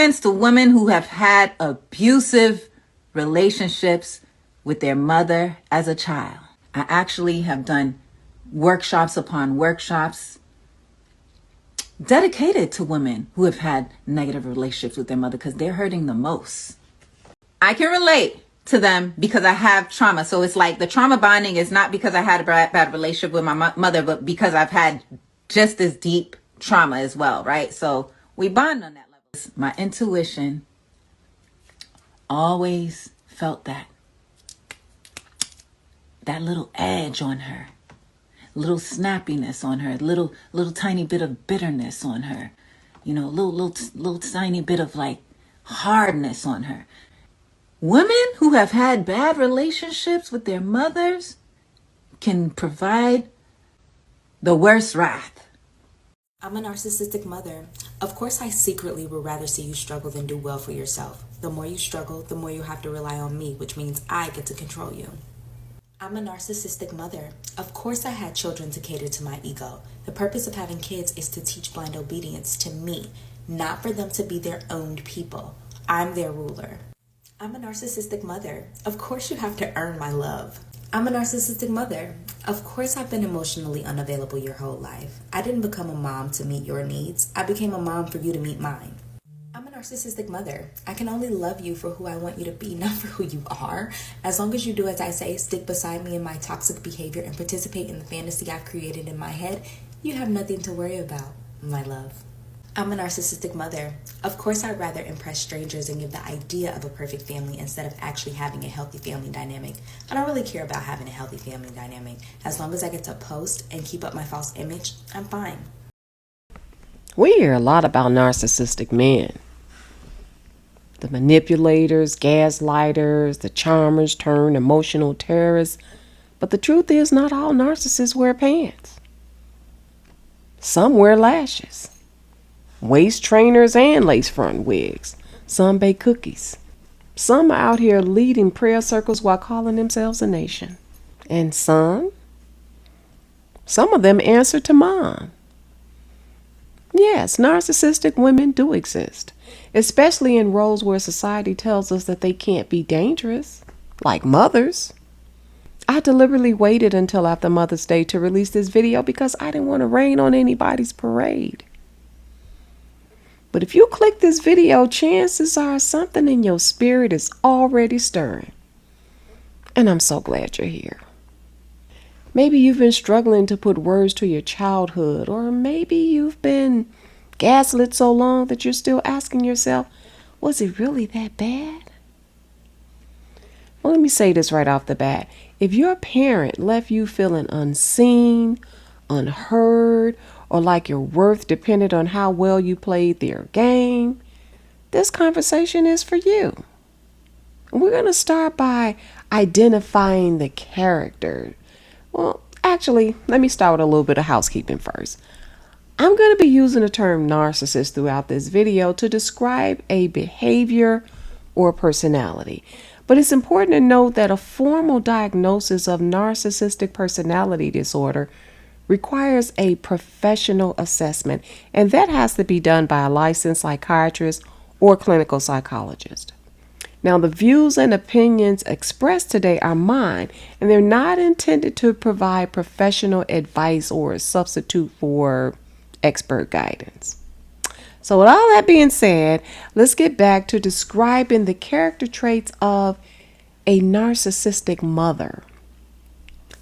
offense to women who have had abusive relationships with their mother as a child. I actually have done workshops upon workshops dedicated to women who have had negative relationships with their mother because they're hurting the most. I can relate to them because I have trauma. So it's like the trauma bonding is not because I had a bad relationship with my mother, but because I've had just as deep trauma as well, right? So we bond on that level. My intuition always felt that little edge on her, little snappiness on her, little tiny bit of bitterness on her, little tiny bit of like hardness on her. Women who have had bad relationships with their mothers can provide the worst wrath. I'm a narcissistic mother. Of course, I secretly would rather see you struggle than do well for yourself. The more you struggle, the more you have to rely on me, which means I get to control you. I'm a narcissistic mother. Of course, I had children to cater to my ego. The purpose of having kids is to teach blind obedience to me, not for them to be their own people. I'm their ruler. I'm a narcissistic mother. Of course you have to earn my love. I'm a narcissistic mother. Of course I've been emotionally unavailable your whole life. I didn't become a mom to meet your needs. I became a mom for you to meet mine. I'm a narcissistic mother. I can only love you for who I want you to be, not for who you are. As long as you do as I say, stick beside me in my toxic behavior and participate in the fantasy I've created in my head, you have nothing to worry about, my love. I'm a narcissistic mother. Of course, I'd rather impress strangers and give the idea of a perfect family instead of actually having a healthy family dynamic. I don't really care about having a healthy family dynamic. As long as I get to post and keep up my false image, I'm fine. We hear a lot about narcissistic men. The manipulators, gaslighters, the charmers turned emotional terrorists. But the truth is, not all narcissists wear pants. Some wear lashes, waist trainers, and lace front wigs. Some bake cookies. Some are out here leading prayer circles while calling themselves a nation. And some of them answer to mom. Yes, narcissistic women do exist, especially in roles where society tells us that they can't be dangerous, like mothers. I deliberately waited until after Mother's Day to release this video because I didn't want to rain on anybody's parade. But if you click this video, chances are something in your spirit is already stirring. And I'm so glad you're here. Maybe you've been struggling to put words to your childhood, or maybe you've been gaslit so long that you're still asking yourself, was it really that bad? Well, let me say this right off the bat. If your parent left you feeling unseen, unheard, or like your worth depended on how well you played their game, this conversation is for you. We're going to start by identifying the character. Well, actually, let me start with a little bit of housekeeping first. I'm going to be using the term narcissist throughout this video to describe a behavior or personality. But it's important to note that a formal diagnosis of narcissistic personality disorder requires a professional assessment, and that has to be done by a licensed psychiatrist or clinical psychologist. Now, the views and opinions expressed today are mine, and they're not intended to provide professional advice or a substitute for expert guidance. So with all that being said, let's get back to describing the character traits of a narcissistic mother.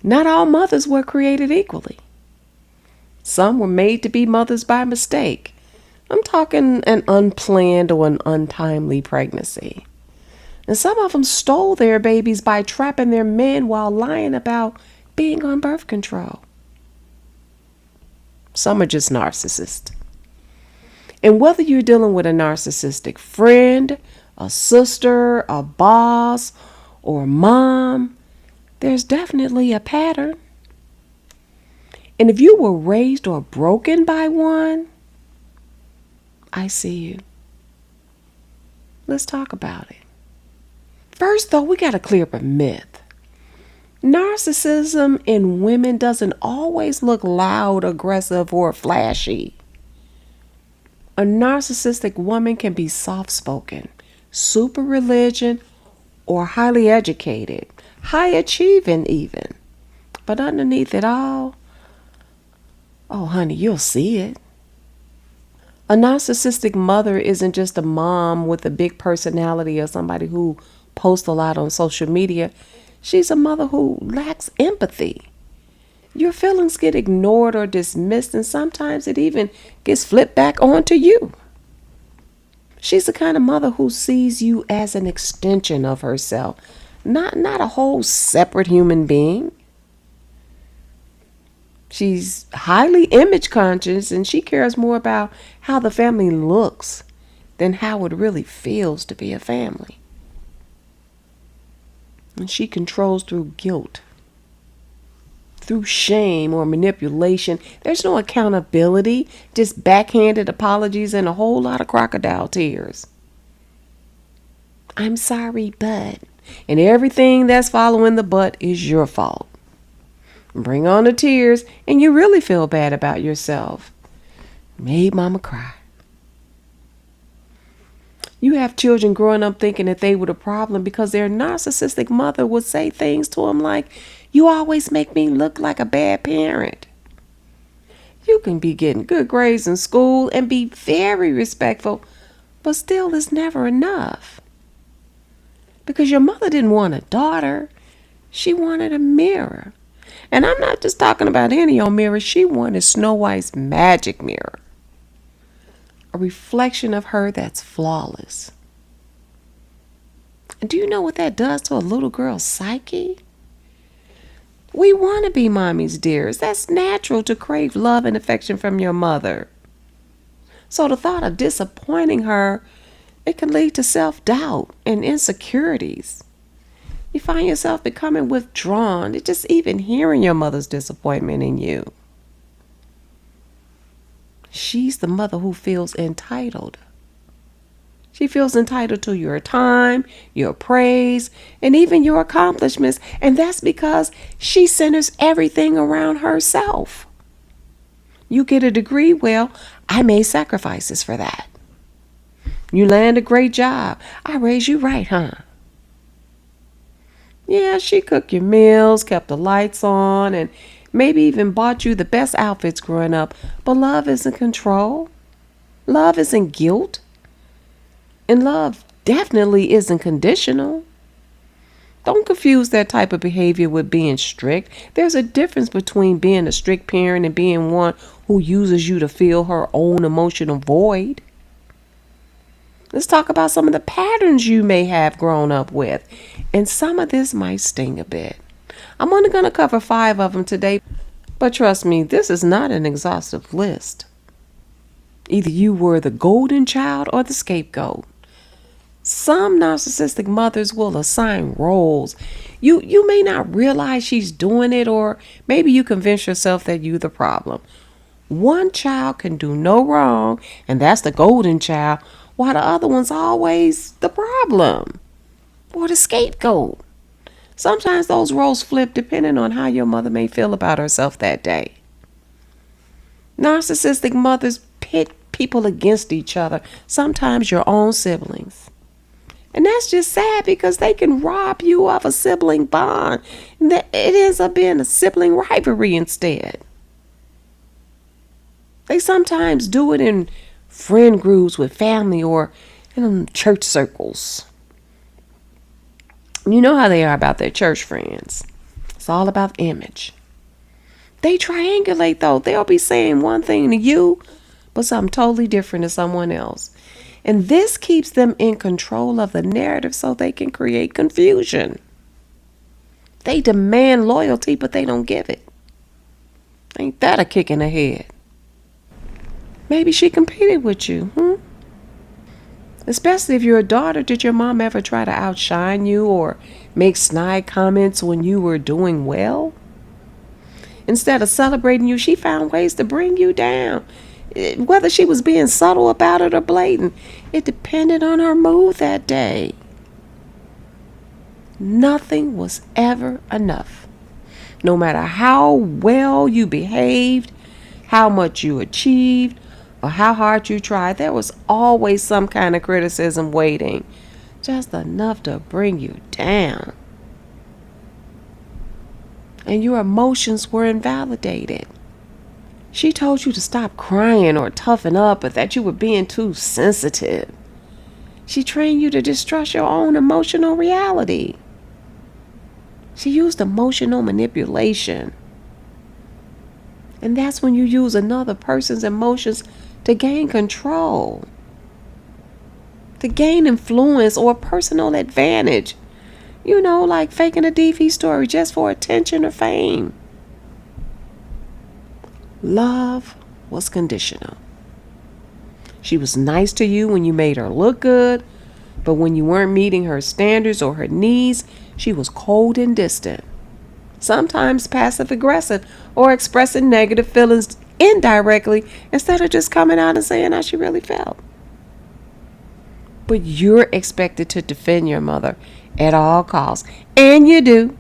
Not all mothers were created equally. Some were made to be mothers by mistake. I'm talking an unplanned or an untimely pregnancy. And some of them stole their babies by trapping their men while lying about being on birth control. Some are just narcissists. And whether you're dealing with a narcissistic friend, a sister, a boss, or a mom, there's definitely a pattern. And if you were raised or broken by one, I see you. Let's talk about it. First, though, we got to clear up a myth. Narcissism in women doesn't always look loud, aggressive, or flashy. A narcissistic woman can be soft-spoken, super religion, or highly educated, high achieving even. But underneath it all, oh honey, you'll see it. A narcissistic mother isn't just a mom with a big personality or somebody who posts a lot on social media. She's a mother who lacks empathy. Your feelings get ignored or dismissed, and sometimes it even gets flipped back onto you. She's the kind of mother who sees you as an extension of herself, not a whole separate human being. She's highly image conscious, and she cares more about how the family looks than how it really feels to be a family. And she controls through guilt, through shame or manipulation. There's no accountability, just backhanded apologies and a whole lot of crocodile tears. I'm sorry, but, and everything that's following the but is your fault. Bring on the tears, and you really feel bad about yourself. Made mama cry. You have children growing up thinking that they were the problem because their narcissistic mother would say things to them like, "You always make me look like a bad parent." You can be getting good grades in school and be very respectful, but still it's never enough. Because your mother didn't want a daughter, she wanted a mirror. And I'm not just talking about any old mirror. She wanted Snow White's magic mirror. A reflection of her that's flawless. And do you know what that does to a little girl's psyche? We want to be mommy's dearest. That's natural to crave love and affection from your mother. So the thought of disappointing her, it can lead to self-doubt and insecurities. You find yourself becoming withdrawn. It's just even hearing your mother's disappointment in you. She's the mother who feels entitled. She feels entitled to your time, your praise, and even your accomplishments. And that's because she centers everything around herself. You get a degree, well, I made sacrifices for that. You land a great job. I raised you right, huh? Yeah, she cooked your meals, kept the lights on, and maybe even bought you the best outfits growing up. But love isn't control. Love isn't guilt. And love definitely isn't conditional. Don't confuse that type of behavior with being strict. There's a difference between being a strict parent and being one who uses you to fill her own emotional void. Let's talk about some of the patterns you may have grown up with. And some of this might sting a bit. I'm only going to cover 5 of them today. But trust me, this is not an exhaustive list. Either you were the golden child or the scapegoat. Some narcissistic mothers will assign roles. You may not realize she's doing it, or maybe you convince yourself that you're the problem. One child can do no wrong, and that's the golden child, while the other one's always the problem or the scapegoat. Sometimes those roles flip depending on how your mother may feel about herself that day. Narcissistic mothers pit people against each other, sometimes your own siblings. And that's just sad because they can rob you of a sibling bond. And it ends up being a sibling rivalry instead. They sometimes do it in friend groups with family or in church circles. You know how they are about their church friends. It's all about image. They triangulate though. They'll be saying one thing to you, but something totally different to someone else. And this keeps them in control of the narrative so they can create confusion. They demand loyalty, but they don't give it. Ain't that a kick in the head? Maybe she competed with you, Especially if you're a daughter. Did your mom ever try to outshine you or make snide comments when you were doing well? Instead of celebrating you, she found ways to bring you down. Whether she was being subtle about it or blatant, it depended on her mood that day. Nothing was ever enough. No matter how well you behaved, how much you achieved, or how hard you tried, there was always some kind of criticism waiting, just enough to bring you down. And your emotions were invalidated. She told you to stop crying or toughen up, but that you were being too sensitive. She trained you to distrust your own emotional reality. She used emotional manipulation. And that's when you use another person's emotions to gain control, to gain influence or personal advantage. You know, like faking a DV story just for attention or fame. Love was conditional. She was nice to you when you made her look good, but when you weren't meeting her standards or her needs, she was cold and distant. Sometimes passive aggressive or expressing negative feelings indirectly instead of just coming out and saying how she really felt. But you're expected to defend your mother at all costs, and you do.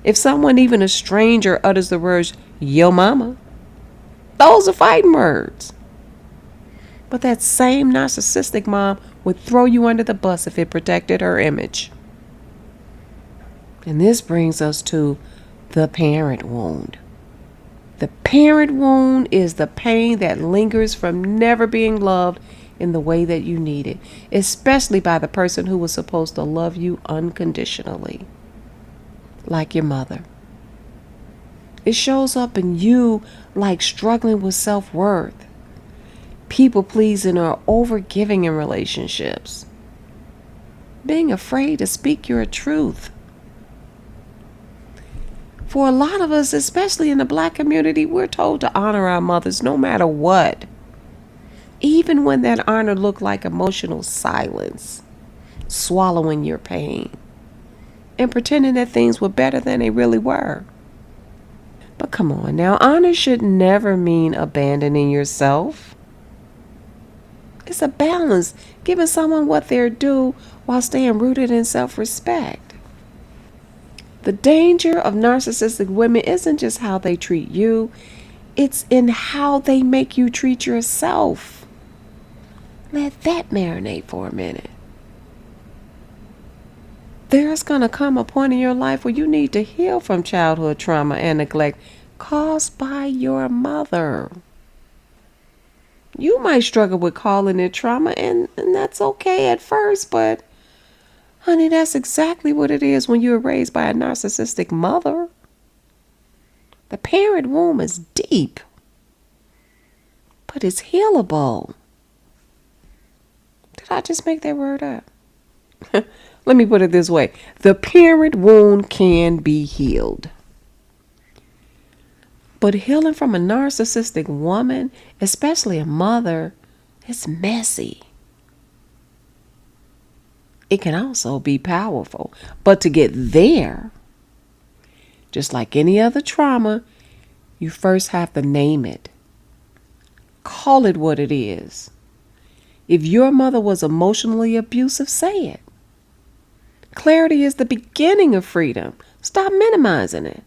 If someone, even a stranger, utters the words, "yo mama," those are fighting words. But that same narcissistic mom would throw you under the bus if it protected her image. And this brings us to the parent wound. The parent wound is the pain that lingers from never being loved in the way that you need it, especially by the person who was supposed to love you unconditionally, like your mother. It shows up in you like struggling with self-worth, people pleasing or over-giving in relationships, being afraid to speak your truth. For a lot of us, especially in the Black community, we're told to honor our mothers no matter what, even when that honor looked like emotional silence, swallowing your pain, and pretending that things were better than they really were. But come on now, honor should never mean abandoning yourself. It's a balance, giving someone what they're due while staying rooted in self-respect. The danger of narcissistic women isn't just how they treat you, it's in how they make you treat yourself. Let that marinate for a minute. There's going to come a point in your life where you need to heal from childhood trauma and neglect caused by your mother. You might struggle with calling it trauma, and that's okay at first, but honey, that's exactly what it is when you were raised by a narcissistic mother. The parent wound is deep, but it's healable. Did I just make that word up? Let me put it this way. The parent wound can be healed. But healing from a narcissistic woman, especially a mother, is messy. It can also be powerful. But to get there, just like any other trauma, you first have to name it. Call it what it is. If your mother was emotionally abusive, say it. Clarity is the beginning of freedom. Stop minimizing it.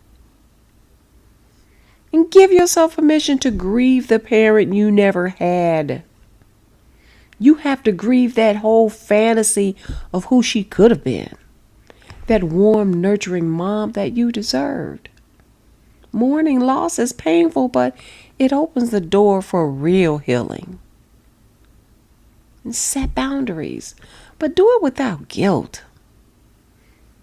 And give yourself permission to grieve the parent you never had. You have to grieve that whole fantasy of who she could have been. That warm, nurturing mom that you deserved. Mourning loss is painful, but it opens the door for real healing. And set boundaries, but do it without guilt.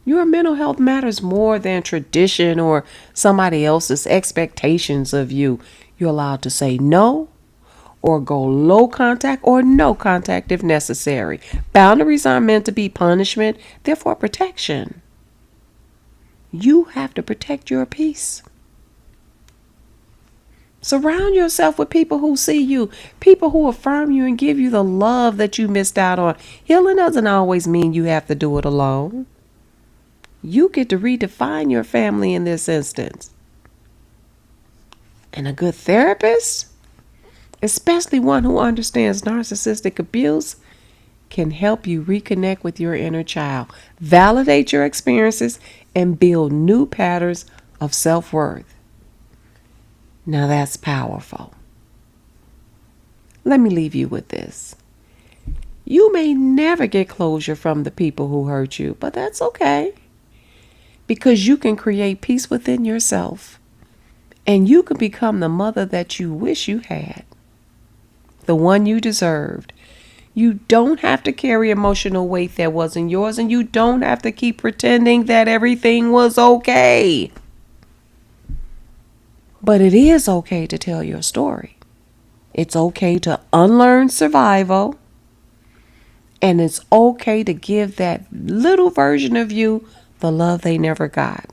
Your mental health matters more than tradition or somebody else's expectations of you. You're allowed to say no or go low contact or no contact if necessary. Boundaries aren't meant to be punishment, they're for protection. You have to protect your peace. Surround yourself with people who see you, people who affirm you and give you the love that you missed out on. Healing doesn't always mean you have to do it alone. You get to redefine your family in this instance. And a good therapist, especially one who understands narcissistic abuse, can help you reconnect with your inner child, validate your experiences, and build new patterns of self-worth. Now that's powerful. Let me leave you with this. You may never get closure from the people who hurt you, but that's okay. Because you can create peace within yourself. And you can become the mother that you wish you had. The one you deserved. You don't have to carry emotional weight that wasn't yours, and you don't have to keep pretending that everything was okay. But it is okay to tell your story. It's okay to unlearn survival. And it's okay to give that little version of you the love they never got.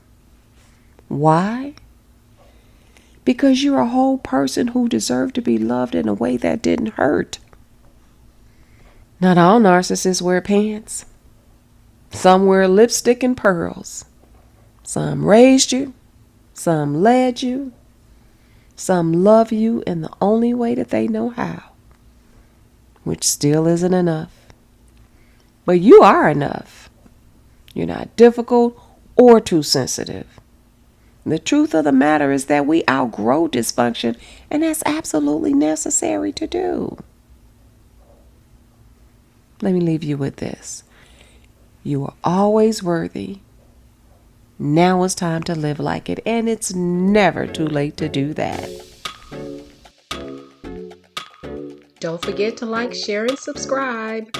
Why? Because you're a whole person who deserved to be loved in a way that didn't hurt. Not all narcissists wear pants. Some wear lipstick and pearls. Some raised you. Some led you. Some love you in the only way that they know how, which still isn't enough. But you are enough. You're not difficult or too sensitive. The truth of the matter is that we outgrow dysfunction, and that's absolutely necessary to do. Let me leave you with this. You are always worthy. Now it's time to live like it, and it's never too late to do that. Don't forget to like, share, and subscribe.